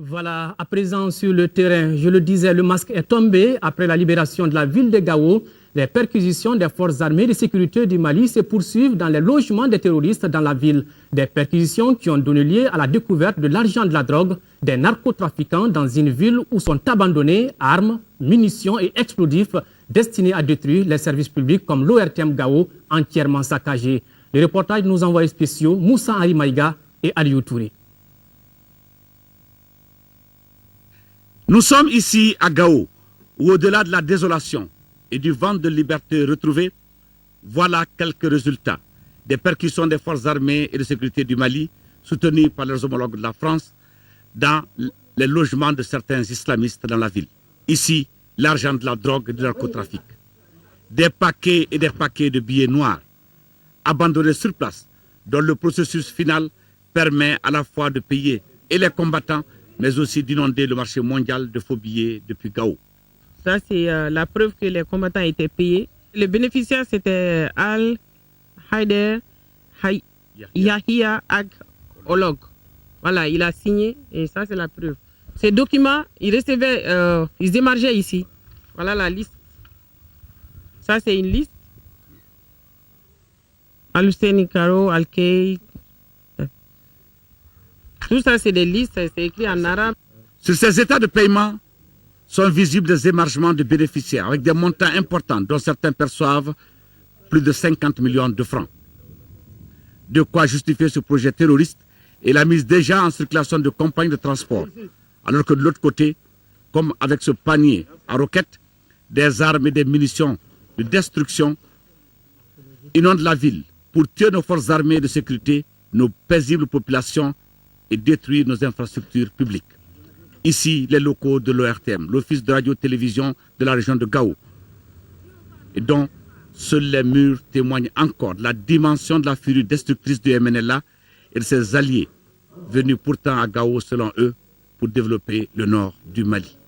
Voilà, à présent sur le terrain, je le disais, le masque est tombé après la libération de la ville de Gao. Les perquisitions des forces armées de sécurité du Mali se poursuivent dans les logements des terroristes dans la ville. Des perquisitions qui ont donné lieu à la découverte de l'argent de la drogue des narcotrafiquants dans une ville où sont abandonnés armes, munitions et explosifs destinés à détruire les services publics comme l'ORTM Gao entièrement saccagé. Les reportages de nos envoyés spéciaux Moussa Arimaïga et Aliou Touré. Nous sommes ici à Gao, où au-delà de la désolation et du vent de liberté retrouvé, voilà quelques résultats des perquisitions des forces armées et de sécurité du Mali, soutenues par leurs homologues de la France, dans les logements de certains islamistes dans la ville. Ici, l'argent de la drogue et du narcotrafic. Des paquets et des paquets de billets noirs, abandonnés sur place, dont le processus final permet à la fois de payer et les combattants, mais aussi d'inonder le marché mondial de faux billets depuis Gao. Ça, c'est la preuve que les combattants étaient payés. Le bénéficiaire, c'était Al Haider Yahia Ag Olog. Voilà, il a signé et ça, c'est la preuve. Ces documents, ils recevaient, ils émargeaient ici. Voilà la liste. Ça, c'est une liste. Al-Hussein Karo, Al-Kay. Tout ça, c'est des listes, c'est écrit en arabe. Sur ces états de paiement sont visibles des émargements de bénéficiaires avec des montants importants dont certains perçoivent plus de 50 millions de francs. De quoi justifier ce projet terroriste et la mise déjà en circulation de compagnies de transport. Alors que de l'autre côté, comme avec ce panier à roquettes, des armes et des munitions de destruction inondent la ville pour tuer nos forces armées de sécurité, nos paisibles populations et détruire nos infrastructures publiques. Ici, les locaux de l'ORTM, l'Office de radio-télévision de la région de Gao, et dont seuls les murs témoignent encore de la dimension de la furie destructrice du MNLA et de ses alliés, venus pourtant à Gao, selon eux, pour développer le nord du Mali.